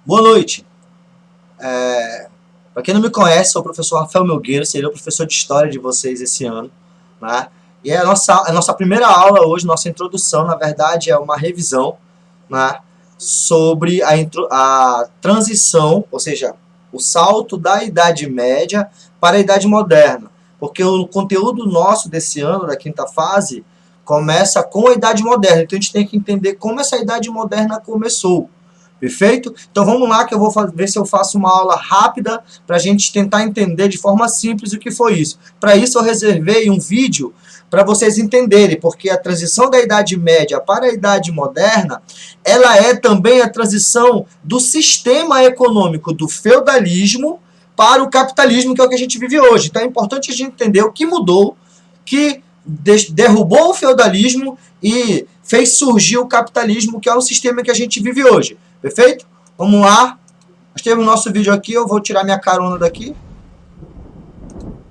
Boa noite. Para quem não me conhece, sou o professor Rafael Melgueiro, serei o professor de História de vocês esse ano. Né? E a nossa primeira aula hoje, nossa introdução, na verdade, é uma revisão, né, sobre a transição, ou seja, o salto da Idade Média para a Idade Moderna. Porque o conteúdo nosso desse ano, da quinta fase, começa com a Idade Moderna. Então a gente tem que entender como essa Idade Moderna começou. Perfeito? Então vamos lá que eu vou ver se eu faço uma aula rápida para a gente tentar entender de forma simples o que foi isso. Para isso eu reservei um vídeo para vocês entenderem, porque a transição da Idade Média para a Idade Moderna, ela é também a transição do sistema econômico do feudalismo para o capitalismo, que é o que a gente vive hoje. Então é importante a gente entender o que mudou, que derrubou o feudalismo e fez surgir o capitalismo, que é o sistema que a gente vive hoje. Perfeito? Vamos lá. Nós temos o nosso vídeo aqui, eu vou tirar minha carona daqui.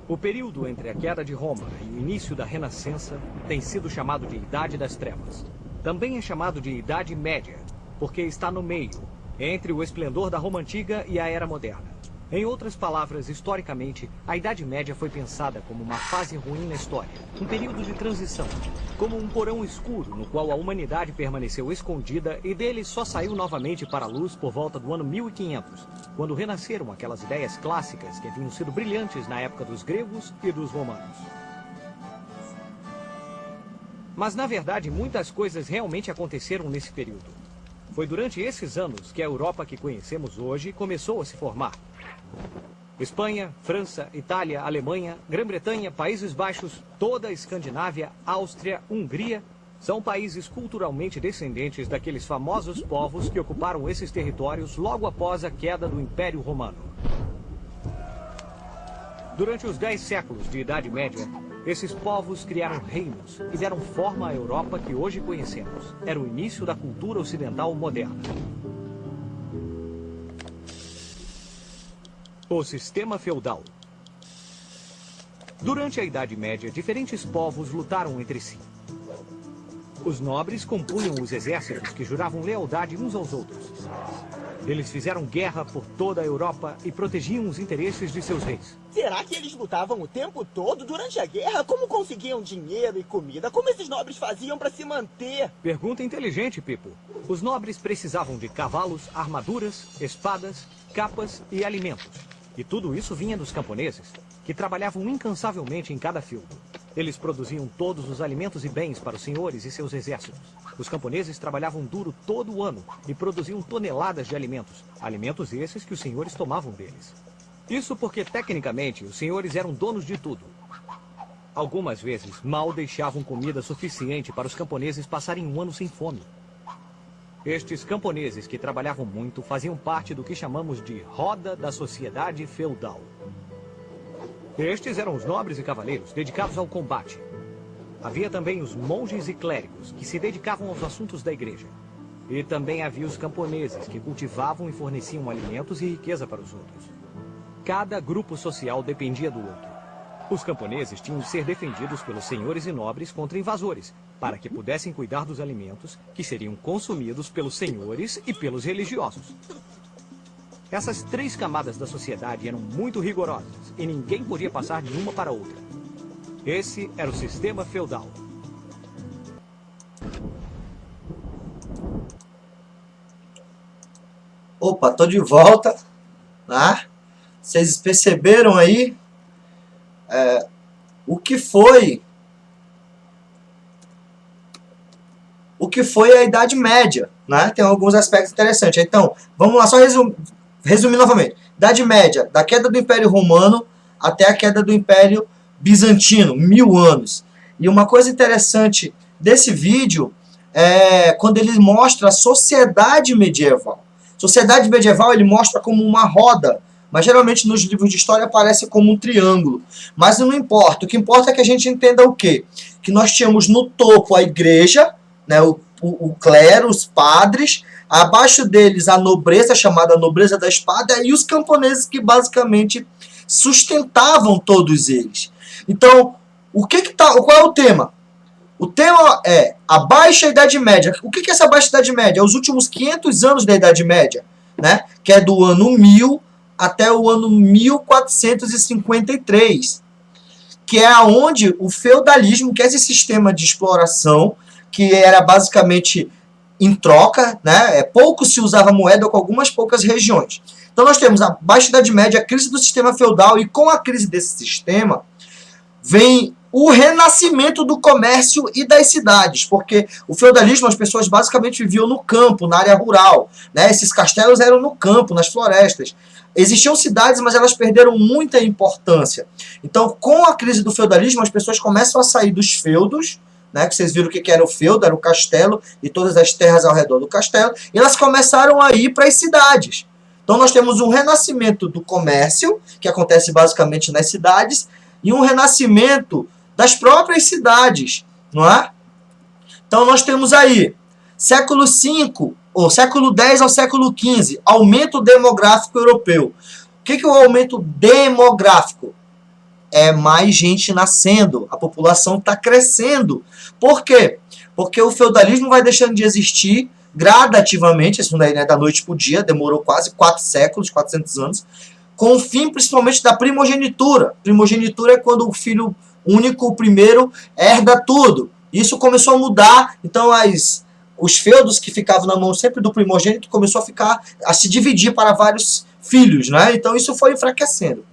O período entre a queda de Roma e o início da Renascença tem sido chamado de Idade das Trevas. Também é chamado de Idade Média, porque está no meio, entre o esplendor da Roma Antiga e a Era Moderna. Em outras palavras, historicamente, a Idade Média foi pensada como uma fase ruim na história, um período de transição, como um porão escuro no qual a humanidade permaneceu escondida e dele só saiu novamente para a luz por volta do ano 1500, quando renasceram aquelas ideias clássicas que haviam sido brilhantes na época dos gregos e dos romanos. Mas, na verdade, muitas coisas realmente aconteceram nesse período. Foi durante esses anos que a Europa que conhecemos hoje começou a se formar. Espanha, França, Itália, Alemanha, Grã-Bretanha, Países Baixos, toda a Escandinávia, Áustria, Hungria, são países culturalmente descendentes daqueles famosos povos que ocuparam esses territórios logo após a queda do Império Romano. Durante os 10 séculos de Idade Média, esses povos criaram reinos e deram forma à Europa que hoje conhecemos. Era o início da cultura ocidental moderna. O sistema feudal. Durante a Idade Média, diferentes povos lutaram entre si. Os nobres compunham os exércitos que juravam lealdade uns aos outros. Eles fizeram guerra por toda a Europa e protegiam os interesses de seus reis. Será que eles lutavam o tempo todo durante a guerra? Como conseguiam dinheiro e comida? Como esses nobres faziam para se manter? Pergunta inteligente, Pipo. Os nobres precisavam de cavalos, armaduras, espadas, capas e alimentos. E tudo isso vinha dos camponeses, que trabalhavam incansavelmente em cada feudo. Eles produziam todos os alimentos e bens para os senhores e seus exércitos. Os camponeses trabalhavam duro todo o ano e produziam toneladas de alimentos. Alimentos esses que os senhores tomavam deles. Isso porque, tecnicamente, os senhores eram donos de tudo. Algumas vezes, mal deixavam comida suficiente para os camponeses passarem um ano sem fome. Estes camponeses que trabalhavam muito faziam parte do que chamamos de roda da sociedade feudal. Estes eram os nobres e cavaleiros dedicados ao combate. Havia também os monges e clérigos, que se dedicavam aos assuntos da igreja. E também havia os camponeses, que cultivavam e forneciam alimentos e riqueza para os outros. Cada grupo social dependia do outro. Os camponeses tinham de ser defendidos pelos senhores e nobres contra invasores, para que pudessem cuidar dos alimentos que seriam consumidos pelos senhores e pelos religiosos. Essas 3 camadas da sociedade eram muito rigorosas e ninguém podia passar de uma para outra. Esse era o sistema feudal. Opa, tô de volta. Né? Vocês perceberam aí o que foi a Idade Média, né? Tem alguns aspectos interessantes. Então, vamos lá, só resumir novamente. Idade Média, da queda do Império Romano até a queda do Império Bizantino, 1000 anos. E uma coisa interessante desse vídeo é quando ele mostra a sociedade medieval. Sociedade medieval ele mostra como uma roda, mas geralmente nos livros de história aparece como um triângulo. Mas não importa, o que importa é que a gente entenda o quê? Que nós tínhamos no topo a igreja, né, o clero, os padres, abaixo deles a nobreza, chamada nobreza da espada, e os camponeses que basicamente sustentavam todos eles. Então, qual é o tema? O tema é a Baixa Idade Média. O que é essa Baixa Idade Média? É os últimos 500 anos da Idade Média. né, que é do ano 1000 até o ano 1453, que é onde o feudalismo, que é esse sistema de exploração, que era basicamente em troca, né, pouco se usava moeda com algumas poucas regiões. Então nós temos a Baixa Idade Média, a crise do sistema feudal, e com a crise desse sistema vem o renascimento do comércio e das cidades, porque o feudalismo, as pessoas basicamente viviam no campo, na área rural, né? Esses castelos eram no campo, nas florestas. Existiam cidades, mas elas perderam muita importância. Então, com a crise do feudalismo, as pessoas começam a sair dos feudos, né? Que vocês viram o que era o feudo, era o castelo e todas as terras ao redor do castelo, e elas começaram a ir para as cidades. Então, nós temos um renascimento do comércio, que acontece basicamente nas cidades, e um renascimento das próprias cidades, não é? Então nós temos aí século V, ou século X ao século XV, aumento demográfico europeu. O que é o aumento demográfico? É mais gente nascendo, a população está crescendo. Por quê? Porque o feudalismo vai deixando de existir gradativamente, isso daí não é da noite para o dia, demorou quase 4 séculos, 400 anos, com o fim principalmente da primogenitura. Primogenitura é quando o filho único, o primeiro, herda tudo. Isso começou a mudar, então os feudos que ficavam na mão sempre do primogênito começou a se dividir para vários filhos, né? Então isso foi enfraquecendo.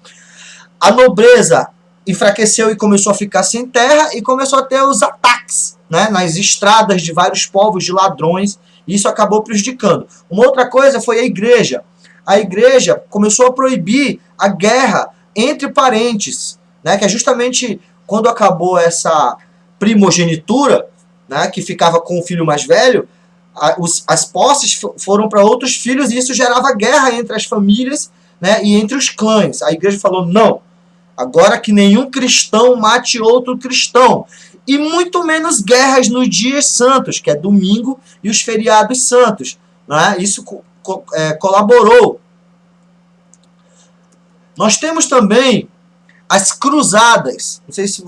A nobreza enfraqueceu e começou a ficar sem terra e começou a ter os ataques, né, nas estradas de vários povos, de ladrões, e isso acabou prejudicando. Uma outra coisa foi a igreja. A igreja começou a proibir a guerra entre parentes, né, que é justamente quando acabou essa primogenitura, né, que ficava com o filho mais velho, as posses foram para outros filhos e isso gerava guerra entre as famílias, né, e entre os clãs. A igreja falou, não, agora que nenhum cristão mate outro cristão. E muito menos guerras nos dias santos, que é domingo e os feriados santos, né? Isso colaborou. Nós temos também as cruzadas. Não sei se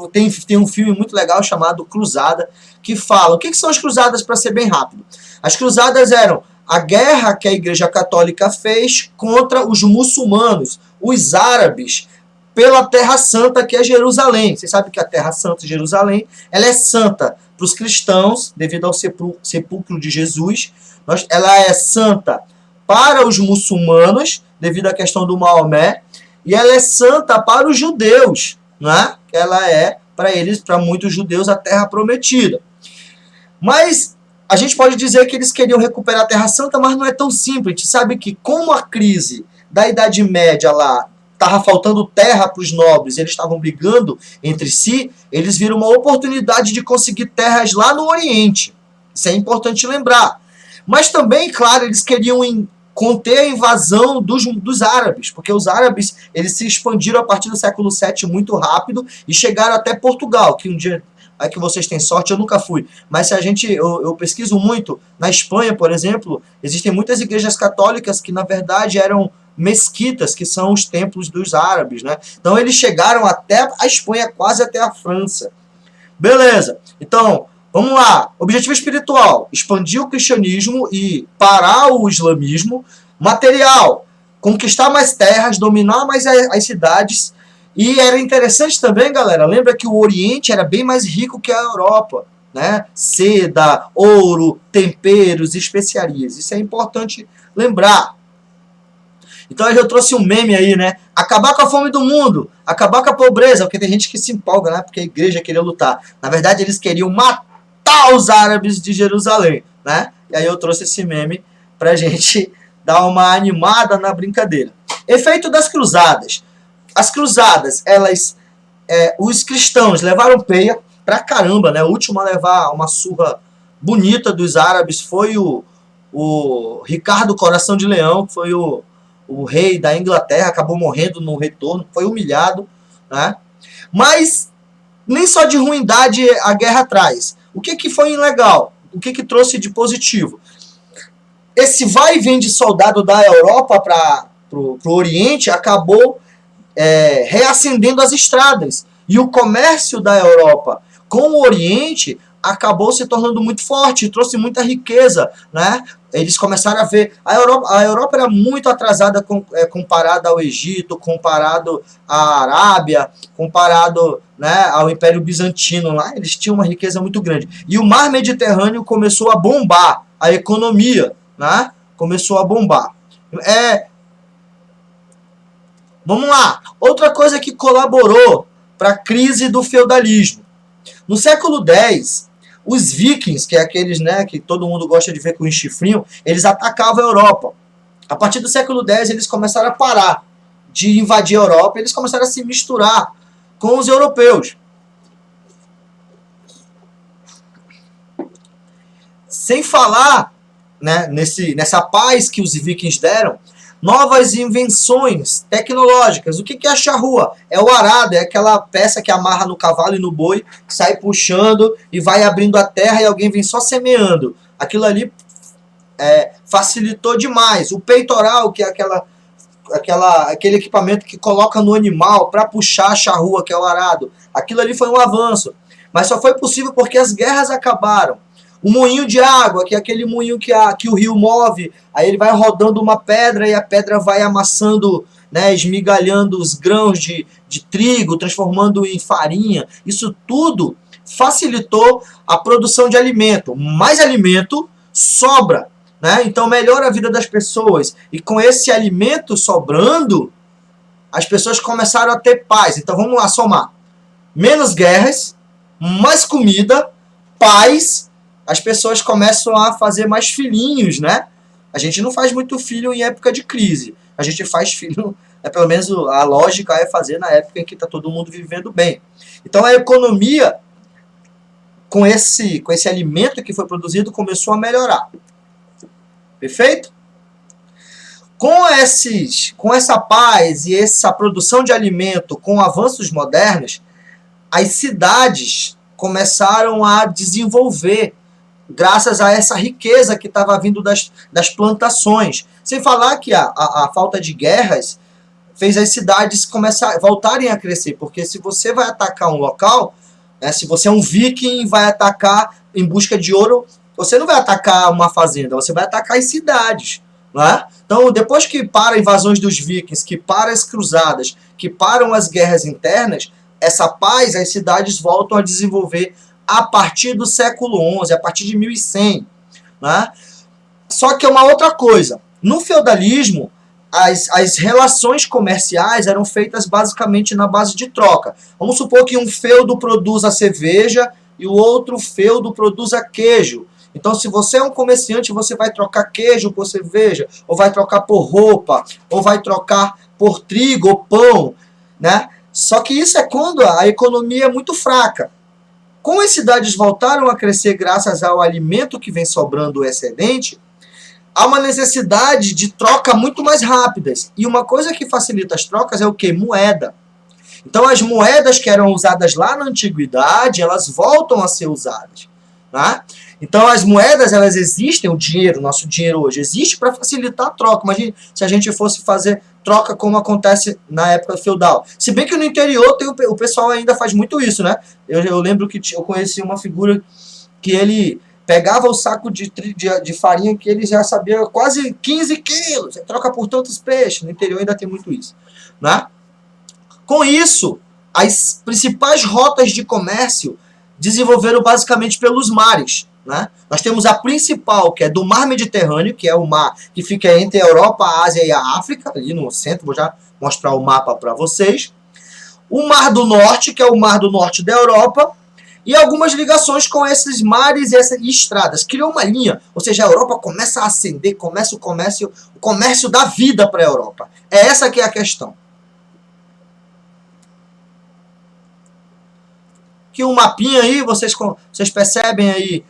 tem um filme muito legal chamado Cruzada, que fala. O que são as cruzadas, para ser bem rápido? As cruzadas eram a guerra que a Igreja Católica fez contra os muçulmanos, os árabes, pela Terra Santa, que é Jerusalém. Vocês sabem que a Terra Santa, Jerusalém, ela é santa para os cristãos, devido ao sepulcro de Jesus. Ela é santa para os muçulmanos, devido à questão do Maomé, e ela é santa para os judeus, né? Ela é, para eles, para muitos judeus, a terra prometida. Mas a gente pode dizer que eles queriam recuperar a Terra Santa, mas não é tão simples. A gente sabe que, como a crise da Idade Média lá estava faltando terra para os nobres, eles estavam brigando entre si, eles viram uma oportunidade de conseguir terras lá no Oriente. Isso é importante lembrar. Mas também, claro, eles queriam conter a invasão dos árabes, porque os árabes eles se expandiram a partir do século VII muito rápido e chegaram até Portugal, que um dia, é que vocês têm sorte, eu nunca fui, mas se eu pesquiso muito, na Espanha, por exemplo, existem muitas igrejas católicas que na verdade eram mesquitas, que são os templos dos árabes, né? Então eles chegaram até a Espanha, quase até a França. Beleza, então vamos lá, objetivo espiritual, expandir o cristianismo e parar o islamismo. Material, conquistar mais terras, dominar mais as cidades. E era interessante também, galera, lembra que o Oriente era bem mais rico que a Europa, né? Seda, ouro, temperos, especiarias. Isso é importante lembrar. Então eu trouxe um meme aí, né? Acabar com a fome do mundo, acabar com a pobreza, porque tem gente que se empolga, né? Porque a igreja queria lutar. Na verdade, eles queriam matar os árabes de Jerusalém, né? E aí eu trouxe esse meme pra gente dar uma animada na brincadeira. Efeito das cruzadas. As cruzadas, os cristãos levaram peia pra caramba, né? O último a levar uma surra bonita dos árabes foi o Ricardo Coração de Leão, que foi o rei da Inglaterra, acabou morrendo no retorno, foi humilhado, né? Mas nem só de ruindade a guerra traz. O que foi ilegal? O que trouxe de positivo? Esse vai e vem de soldado da Europa para o Oriente acabou reacendendo as estradas. E o comércio da Europa com o Oriente acabou se tornando muito forte, trouxe muita riqueza, né? eles começaram a ver... A Europa era muito atrasada comparada ao Egito, comparado à Arábia, comparado, né, ao Império Bizantino. Lá eles tinham uma riqueza muito grande. E o mar Mediterrâneo começou a bombar. A economia, né, começou a bombar. Vamos lá. Outra coisa que colaborou para a crise do feudalismo. No século X... os vikings, que é aqueles, né, que todo mundo gosta de ver com o chifrinho, eles atacavam a Europa. A partir do século X, eles começaram a parar de invadir a Europa, eles começaram a se misturar com os europeus. Sem falar, né, nessa paz que os vikings deram, novas invenções tecnológicas. O que é a charrua? É o arado, é aquela peça que amarra no cavalo e no boi, que sai puxando e vai abrindo a terra e alguém vem só semeando. Aquilo ali facilitou demais. O peitoral, que é aquele equipamento que coloca no animal para puxar a charrua, que é o arado. Aquilo ali foi um avanço. Mas só foi possível porque as guerras acabaram. O moinho de água, que é aquele moinho que o rio move, aí ele vai rodando uma pedra e a pedra vai amassando, né, esmigalhando os grãos de trigo, transformando em farinha. Isso tudo facilitou a produção de alimento. Mais alimento sobra, né? Então melhora a vida das pessoas. E com esse alimento sobrando, as pessoas começaram a ter paz. Então vamos lá somar. Menos guerras, mais comida, paz. As pessoas começam a fazer mais filhinhos, né? A gente não faz muito filho em época de crise. A gente faz filho, pelo menos a lógica é fazer na época em que está todo mundo vivendo bem. Então a economia, com esse alimento que foi produzido, começou a melhorar. Perfeito? Com essa paz e essa produção de alimento, com avanços modernos, as cidades começaram a desenvolver graças a essa riqueza que estava vindo das plantações. Sem falar que a falta de guerras fez as cidades voltarem a crescer, porque se você vai atacar um local, né, se você é um viking e vai atacar em busca de ouro, você não vai atacar uma fazenda, você vai atacar as cidades. Não é? Então, depois que param invasões dos vikings, que param as cruzadas, que param as guerras internas, essa paz, as cidades voltam a desenvolver a partir do século XI, a partir de 1100. Né? Só que é uma outra coisa. No feudalismo, as relações comerciais eram feitas basicamente na base de troca. Vamos supor que um feudo produza cerveja e o outro feudo produza queijo. Então, se você é um comerciante, você vai trocar queijo por cerveja, ou vai trocar por roupa, ou vai trocar por trigo ou pão. Né? Só que isso é quando a economia é muito fraca. Como as cidades voltaram a crescer graças ao alimento que vem sobrando o excedente, há uma necessidade de troca muito mais rápidas. E uma coisa que facilita as trocas é o quê? Moeda. Então as moedas que eram usadas lá na antiguidade, elas voltam a ser usadas. Tá? Então as moedas, elas existem, o dinheiro, nosso dinheiro hoje, existe para facilitar a troca. Imagina se a gente fosse fazer troca como acontece na época feudal. Se bem que no interior o pessoal ainda faz muito isso, né? Eu lembro que eu conheci uma figura que ele pegava o saco de farinha que ele já sabia quase 15 quilos, troca por tantos peixes. No interior ainda tem muito isso. Né? Com isso, as principais rotas de comércio desenvolveram basicamente pelos mares. Né? Nós temos a principal, que é do Mar Mediterrâneo, que é o mar que fica entre a Europa, a Ásia e a África, ali no centro, vou já mostrar o mapa para vocês. O Mar do Norte, que é o Mar do Norte da Europa, e algumas ligações com esses mares e essas estradas. Criou uma linha, ou seja, a Europa começa a ascender, começa o comércio da vida para a Europa. É essa que é a questão. Aqui um mapinha aí, vocês percebem aí,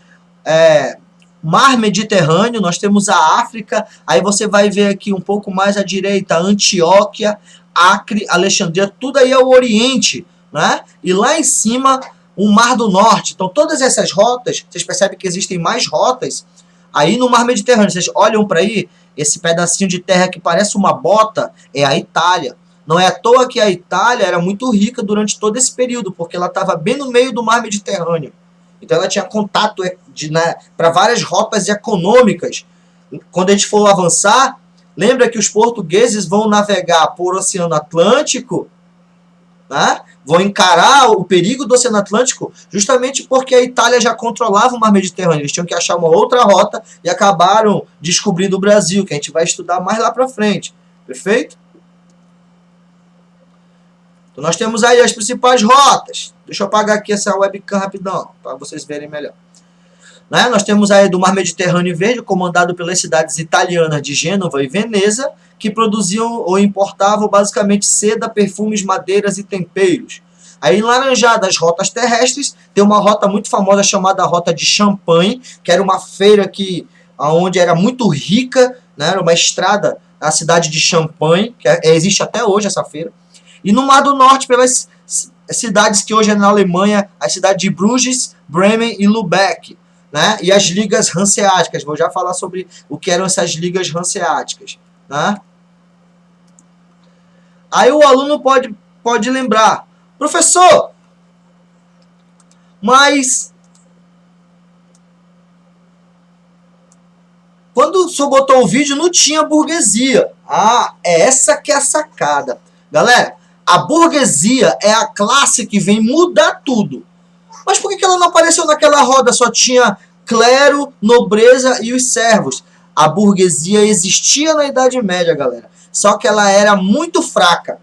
Mar Mediterrâneo, nós temos a África, aí você vai ver aqui um pouco mais à direita, Antioquia, Acre, Alexandria, tudo aí é o Oriente, né? E lá em cima, o Mar do Norte. Então todas essas rotas, vocês percebem que existem mais rotas aí no Mar Mediterrâneo. Vocês olham para aí, esse pedacinho de terra que parece uma bota, é a Itália. Não é à toa que a Itália era muito rica durante todo esse período, porque ela estava bem no meio do Mar Mediterrâneo. Então ela tinha contato para várias rotas econômicas quando a gente for avançar, lembra que os portugueses vão navegar por Oceano Atlântico, né? Vão encarar o perigo do Oceano Atlântico justamente porque a Itália já controlava o Mar Mediterrâneo. Eles tinham que achar uma outra rota e acabaram descobrindo o Brasil, que a gente vai estudar mais lá para frente. Perfeito? Então nós temos aí as principais rotas. Deixa eu apagar aqui essa webcam rapidão, para vocês verem melhor. Né? Nós temos aí do Mar Mediterrâneo Verde, comandado pelas cidades italianas de Gênova e Veneza, que produziam ou importavam basicamente seda, perfumes, madeiras e temperos. Aí em laranjada, as rotas terrestres, tem uma rota muito famosa chamada Rota de Champagne, que era uma feira onde era muito rica, né? Era uma estrada na cidade de Champagne, que existe até hoje essa feira. E no Mar do Norte, pelas cidades que hoje é na Alemanha, a cidade de Bruges, Bremen e Lübeck. Né? E as ligas hanseáticas, vou já falar sobre o que eram essas ligas hanseáticas. Né? Aí o aluno pode lembrar, professor, mas quando o senhor botou o vídeo não tinha burguesia. Ah, é essa que é a sacada. Galera, a burguesia é a classe que vem mudar tudo. Mas por que ela não apareceu naquela roda? Só tinha clero, nobreza e os servos. A burguesia existia na Idade Média, galera. Só que ela era muito fraca.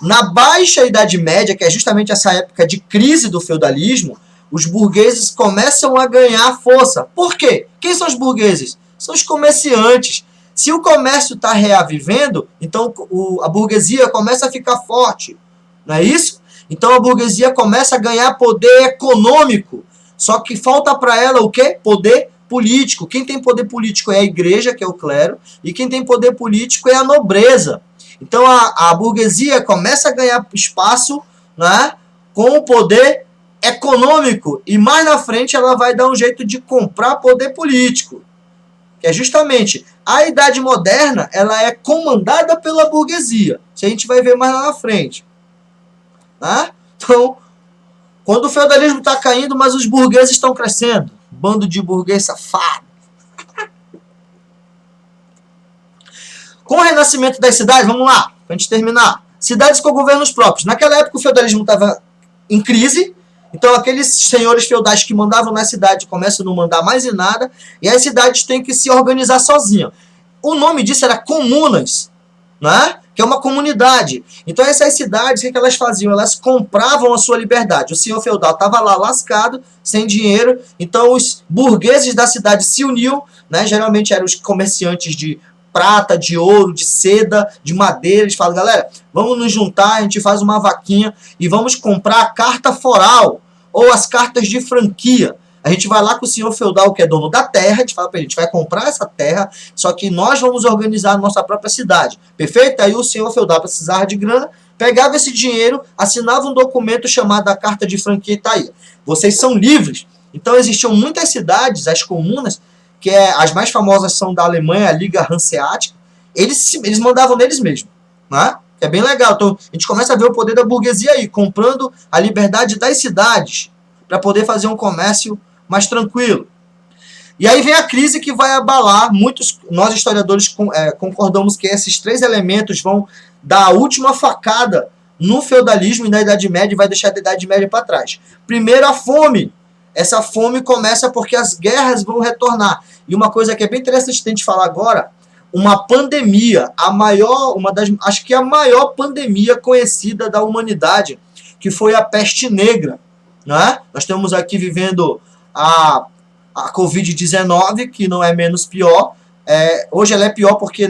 Na Baixa Idade Média, que é justamente essa época de crise do feudalismo, os burgueses começam a ganhar força. Por quê? Quem são os burgueses? São os comerciantes. Se o comércio está reavivendo, então a burguesia começa a ficar forte. Não é isso? Então a burguesia começa a ganhar poder econômico. Só que falta para ela o quê? Poder político. Quem tem poder político é a igreja, que é o clero, e quem tem poder político é a nobreza. Então a burguesia começa a ganhar espaço, né, com o poder econômico. E mais na frente ela vai dar um jeito de comprar poder político. Que é justamente a Idade Moderna, ela é comandada pela burguesia. Isso a gente vai ver mais lá na frente. Né? Então, quando o feudalismo está caindo, mas os burgueses estão crescendo. Bando de burguês safado. Com o renascimento das cidades, vamos lá, para a gente terminar. Cidades com governos próprios. Naquela época o feudalismo estava em crise, então aqueles senhores feudais que mandavam na cidade começam a não mandar mais em nada, e as cidades têm que se organizar sozinhas. O nome disso era comunas, né? Que é uma comunidade. Então essas cidades, o que elas faziam? Elas compravam a sua liberdade. O senhor feudal estava lá lascado, sem dinheiro, então os burgueses da cidade se uniam, né? Geralmente eram os comerciantes de prata, de ouro, de seda, de madeira. Eles falam, galera, vamos nos juntar, a gente faz uma vaquinha e vamos comprar a carta foral ou as cartas de franquia. A gente vai lá com o senhor feudal, que é dono da terra, a gente fala para ele, a gente vai comprar essa terra, só que nós vamos organizar a nossa própria cidade. Perfeito? Aí o senhor feudal precisava de grana, pegava esse dinheiro, assinava um documento chamado a carta de franquia e tá aí. Vocês são livres. Então existiam muitas cidades, as comunas, que as mais famosas são da Alemanha, a Liga Hanseática, eles mandavam neles mesmos. Né? É bem legal. Então a gente começa a ver o poder da burguesia aí, comprando a liberdade das cidades, para poder fazer um comércio mais tranquilo. E aí vem a crise que vai abalar muitos. Nós historiadores concordamos que esses três elementos vão dar a última facada no feudalismo e na Idade Média e vai deixar a Idade Média para trás. Primeiro, a fome. Essa fome começa porque as guerras vão retornar. E uma coisa que é bem interessante a gente falar agora, uma pandemia, acho que a maior pandemia conhecida da humanidade, que foi a peste negra. Né? Nós estamos aqui vivendo a Covid-19, que não é menos pior. Hoje ela é pior porque,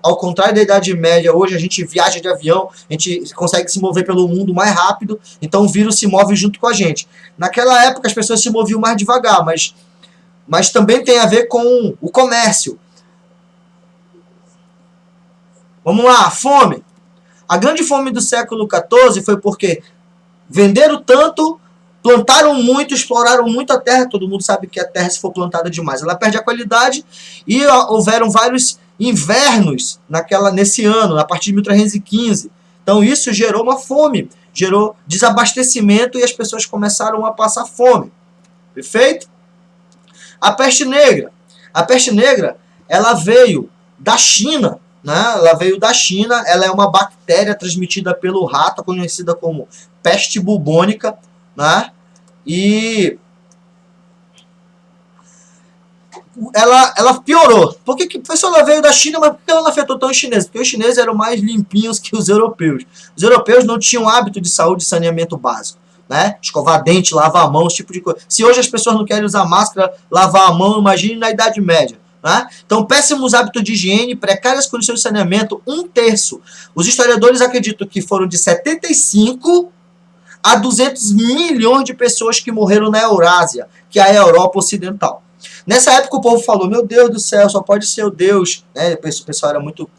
ao contrário da Idade Média, hoje a gente viaja de avião, a gente consegue se mover pelo mundo mais rápido, então o vírus se move junto com a gente. Naquela época as pessoas se moviam mais devagar, mas também tem a ver com o comércio. Vamos lá, fome. A grande fome do século XIV foi porque venderam tanto, plantaram muito, exploraram muito a terra. Todo mundo sabe que a terra, se for plantada demais, ela perde a qualidade. E houveram vários invernos nesse ano, a partir de 1315. Então isso gerou uma fome, gerou desabastecimento e as pessoas começaram a passar fome. Perfeito? A peste negra. A peste negra, ela veio da China, né? Ela veio da China, ela é uma bactéria transmitida pelo rato, conhecida como peste bubônica, né? E ela piorou. Por que ela veio da China, mas por que ela não afetou tão os chineses? Porque os chineses eram mais limpinhos que os europeus. Os europeus não tinham hábito de saúde e saneamento básico, né? Escovar dente, lavar a mão, esse tipo de coisa. Se hoje as pessoas não querem usar máscara, lavar a mão, imagine na Idade Média. Né? Então, péssimos hábitos de higiene, precárias condições de saneamento, 1/3. Os historiadores acreditam que foram de 75 a 200 milhões de pessoas que morreram na Eurásia, que é a Europa Ocidental. Nessa época o povo falou, meu Deus do céu, só pode ser o Deus. Né? O pessoal era muito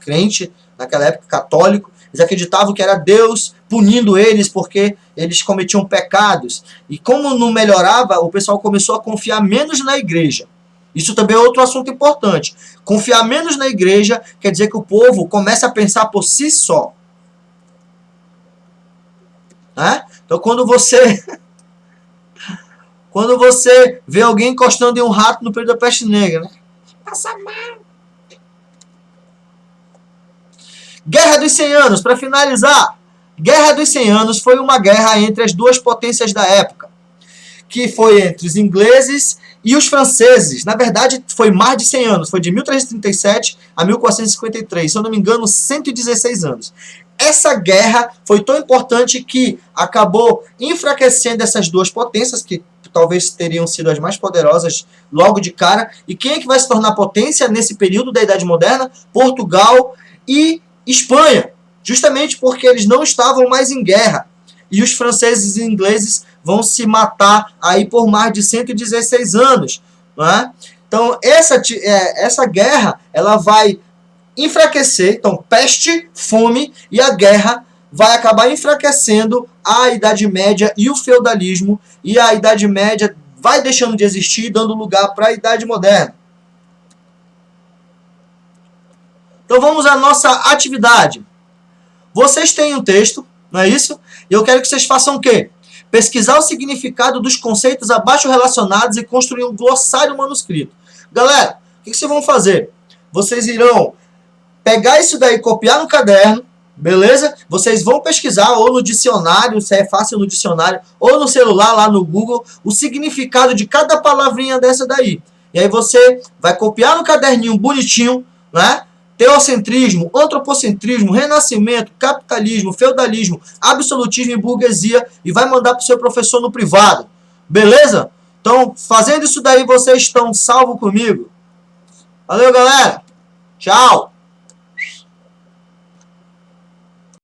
crente, naquela época católico, eles acreditavam que era Deus punindo eles porque eles cometiam pecados. E como não melhorava, o pessoal começou a confiar menos na igreja. Isso também é outro assunto importante. Confiar menos na igreja quer dizer que o povo começa a pensar por si só. Né? Então quando você vê alguém encostando em um rato no período da peste negra, né? Passa mal. Guerra dos 100 anos, para finalizar. Guerra dos 100 anos foi uma guerra entre as duas potências da época, que foi entre os ingleses e os franceses. Na verdade, foi mais de 100 anos. Foi de 1337 a 1453. Se eu não me engano, 116 anos. Essa guerra foi tão importante que acabou enfraquecendo essas duas potências, que talvez teriam sido as mais poderosas logo de cara. E quem é que vai se tornar potência nesse período da Idade Moderna? Portugal e Espanha. Justamente porque eles não estavam mais em guerra. E os franceses e ingleses vão se matar aí por mais de 116 anos. Não é? Então, essa guerra ela vai enfraquecer, então peste, fome, e a guerra vai acabar enfraquecendo a Idade Média e o feudalismo, e a Idade Média vai deixando de existir, dando lugar para a Idade Moderna. Então vamos à nossa atividade. Vocês têm um texto, não é isso? E eu quero que vocês façam o quê? Pesquisar o significado dos conceitos abaixo relacionados e construir um glossário manuscrito. Galera, o que vocês vão fazer? Vocês irão pegar isso daí, copiar no caderno, beleza? Vocês vão pesquisar ou no dicionário, se é fácil no dicionário, ou no celular, lá no Google, o significado de cada palavrinha dessa daí. E aí você vai copiar no caderninho bonitinho, né? Teocentrismo, antropocentrismo, renascimento, capitalismo, feudalismo, absolutismo e burguesia, e vai mandar para o seu professor no privado. Beleza? Então, fazendo isso daí, vocês estão salvos comigo. Valeu, galera. Tchau.